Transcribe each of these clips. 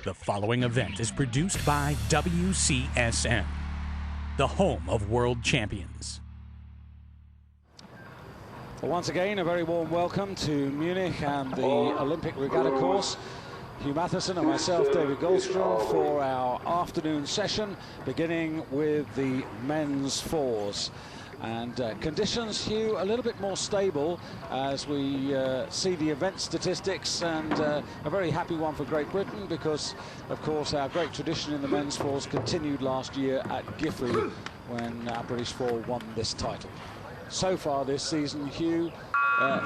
The following event is produced by WCSN, the home of world champions. Well, once again, a very warm welcome to Munich and the Olympic regatta course. Hugh Matheson and myself, David Goldstrom, for our afternoon session, beginning with the men's fours. And conditions, Hugh, a little bit more stable as we see the event statistics, and a very happy one for Great Britain because, of course, our great tradition in the men's fours continued last year at Gifu when our British four won this title. So far this season, Hugh,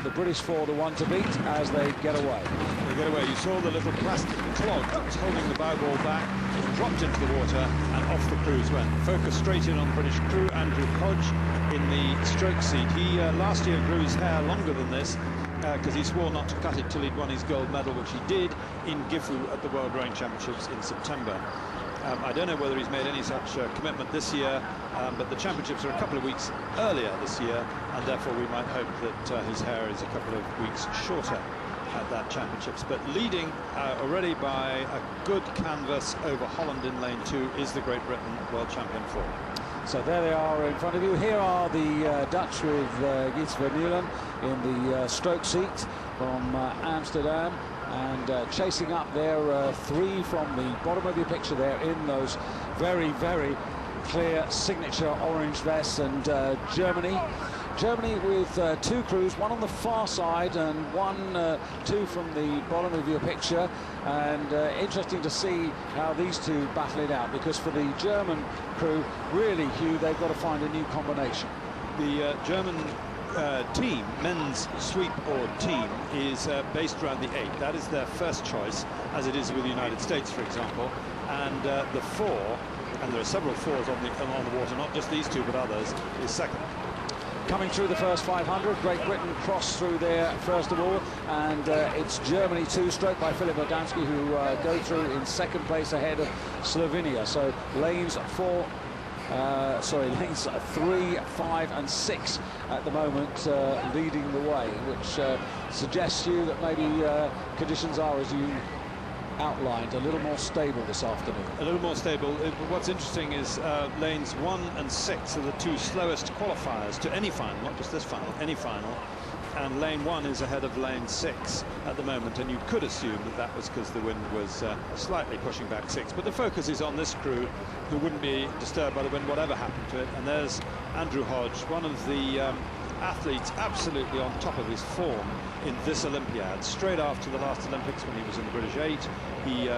the British four the one to beat as they get away. They get away. You saw the little plastic clog that was holding the bow ball back. It dropped into the water and off the crews went. Focus straight in on the British crew. Andrew Hodge in the stroke seat. He last year grew his hair longer than this because he swore not to cut it till he'd won his gold medal, which he did in Gifu at the World Rowing Championships in September. I don't know whether he's made any such commitment this year, but the championships are a couple of weeks earlier this year, and therefore we might hope that his hair is a couple of weeks shorter at that championships. But leading already by a good canvas over Holland in lane 2 is the Great Britain world champion four. So there they are in front of you. Here are the Dutch with Giets Vermeulen in the stroke seat from Amsterdam. And chasing up there, three from the bottom of your picture there in those very, very clear signature orange vests. And Germany with two crews, one on the far side and two from the bottom of your picture. And interesting to see how these two battle it out, because for the German crew, really, Hugh, they've got to find a new combination. The German team, men's sweep oar team, is based around the 8. That is their first choice, as it is with the United States, for example. And the 4, and there are several 4s on the water, not just these two but others, is second. Coming through the first 500, Great Britain cross through there first of all, and it's Germany 2, stroked by Filip Adamski, who go through in second place ahead of Slovenia. So lanes lanes 3, 5 and 6 at the moment leading the way, which suggests to you that maybe conditions are, as you outlined, a little more stable this afternoon. A little more stable. What's interesting is lanes 1 and 6 are the two slowest qualifiers to any final, not just this final, any final. And lane 1 is ahead of lane 6 at the moment, and you could assume that that was because the wind was slightly pushing back 6. But the focus is on this crew, who wouldn't be disturbed by the wind whatever happened to it. And there's Andrew Hodge, one of the athletes absolutely on top of his form in this Olympiad. Straight after the last Olympics, when he was in the British 8, he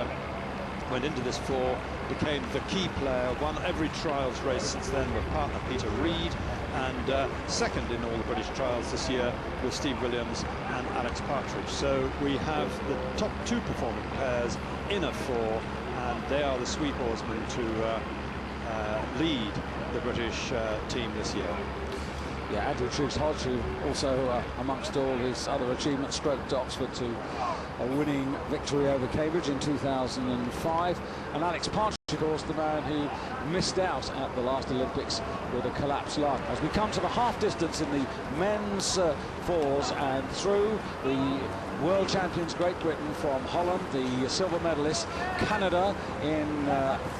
went into this 4, became the key player, won every trials race since then with partner Peter Reid, and second in all the British trials this year with Steve Williams and Alex Partridge. So we have the top 2 performing pairs in a 4, and they are the sweep oarsmen to lead the British team this year. Yeah, Andrew Hodge, who also, amongst all his other achievements, stroked Oxford to a winning victory over Cambridge in 2005. And Alex Partridge, of course, the man who missed out at the last Olympics with a collapsed lung. As we come to the half distance in the men's fours, and through the world champions Great Britain from Holland, the silver medalist, Canada in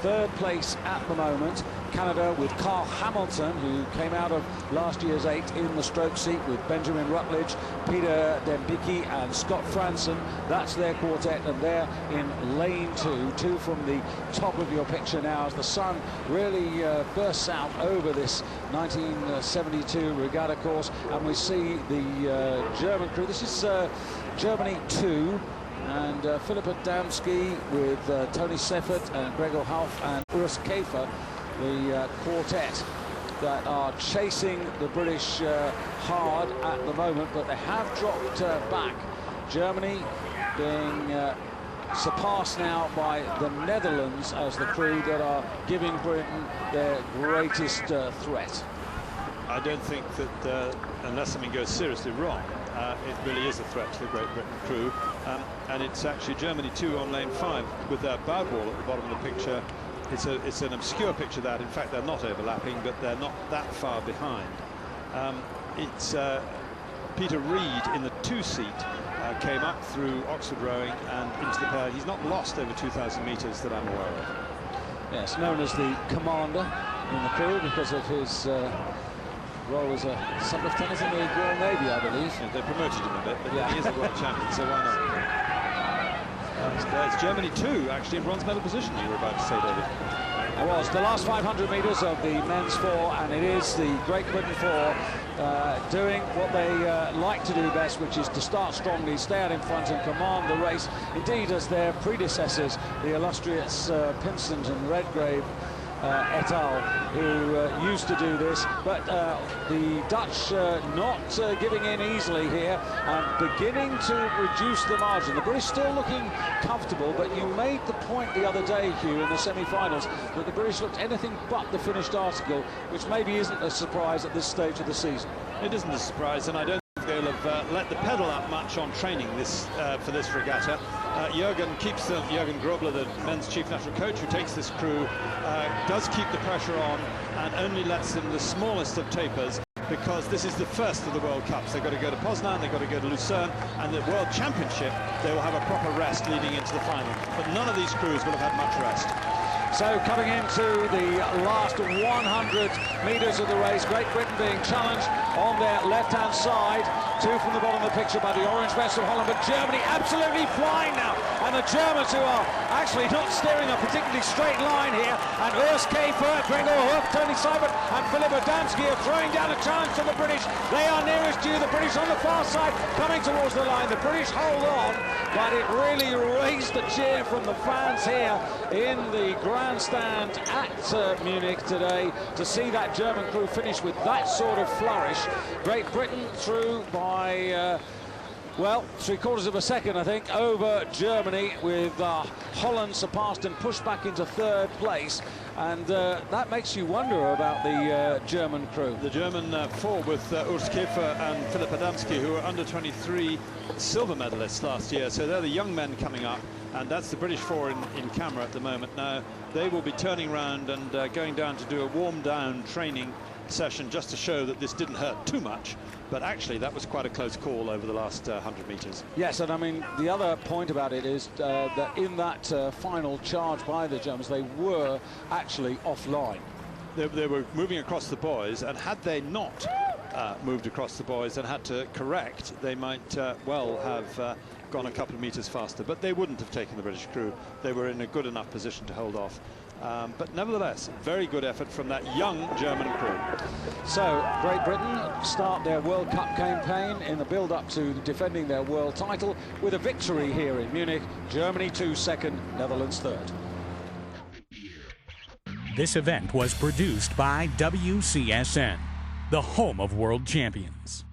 third place at the moment. Canada with Carl Hamilton, who came out of last year's 8 in the stroke seat with Benjamin Rutledge, Peter Dembicki and Scott Franson. That's their quartet, and they're in lane 2, 2 from the top of your picture now, as the sun really bursts out over this 1972 regatta course, and we see the German crew. This is Germany 2, and Filip Adamski with Tony Seffert and Gregor Half and Urs Käfer, the quartet that are chasing the British hard at the moment, but they have dropped back. Germany being surpassed now by the Netherlands as the crew that are giving Britain their greatest threat. I don't think that unless something goes seriously wrong, it really is a threat to the Great Britain crew. And it's actually Germany 2 on lane 5 with their bow ball at the bottom of the picture. It's an obscure picture that, in fact, they're not overlapping, but they're not that far behind. It's Peter Reid in the 2 seat came up through Oxford rowing and into the pair. He's not lost over 2,000 metres that I'm aware of. Yes, known as the commander in the crew because of his role as a sub-lieutenant in the Royal Navy, I believe. Yeah, they promoted him a bit, but yeah, he is a world champion, so why not? It's Germany 2, actually, in bronze medal position, you were about to say, David. It was the last 500 metres of the men's 4, and it is the Great Britain 4 doing what they like to do best, which is to start strongly, stay out in front and command the race, indeed as their predecessors, the illustrious Pinsent and Redgrave et al., who used to do this, but the Dutch not giving in easily here and beginning to reduce the margin. The British still looking comfortable, but you made the point the other day, Hugh, in the semi-finals, that the British looked anything but the finished article, which maybe isn't a surprise at this stage of the season. It isn't a surprise, and I don't think they'll have let the pedal up much on training this for this regatta. Jürgen Grobler, the men's chief national coach who takes this crew, does keep the pressure on and only lets them the smallest of tapers, because this is the first of the World Cups. They've got to go to Poznan, they've got to go to Lucerne, and the World Championship, they will have a proper rest leading into the final. But none of these crews will have had much rest. So coming into the last 100 metres of the race, Great Britain being challenged on their left-hand side. 2 from the bottom of the picture by the orange vest of Holland, but Germany absolutely flying now. And the Germans, who are actually not steering a particularly straight line here, and Urs Käfer, Gregor Hook, Tony Seibert and Philip Adamski are throwing down a challenge to the British. They are nearest to the British on the far side, coming towards the line. The British hold on, but it really raised the cheer from the fans here in the grandstand at Munich today to see that German crew finish with that sort of flourish. Great Britain through by well, 3/4 of a second, I think, over Germany, with Holland surpassed and pushed back into 3rd place. And that makes you wonder about the German crew. The German 4 with Urs Käfer and Philip Adamski, who were under-23 silver medalists last year. So they're the young men coming up, and that's the British 4 in camera at the moment. Now, they will be turning round and going down to do a warm-down training session just to show that this didn't hurt too much, but actually that was quite a close call over the last 100 metres. Yes, and I mean the other point about it is that in that final charge by the Germans, they were actually offline. They were moving across the buoys, and had they not moved across the buoys and had to correct, they might well have gone a couple of metres faster, but they wouldn't have taken the British crew. They were in a good enough position to hold off. But nevertheless, very good effort from that young German crew. So, Great Britain start their World Cup campaign in the build-up to defending their world title with a victory here in Munich. Germany 2 second, Netherlands 3rd. This event was produced by WCSN, the home of world champions.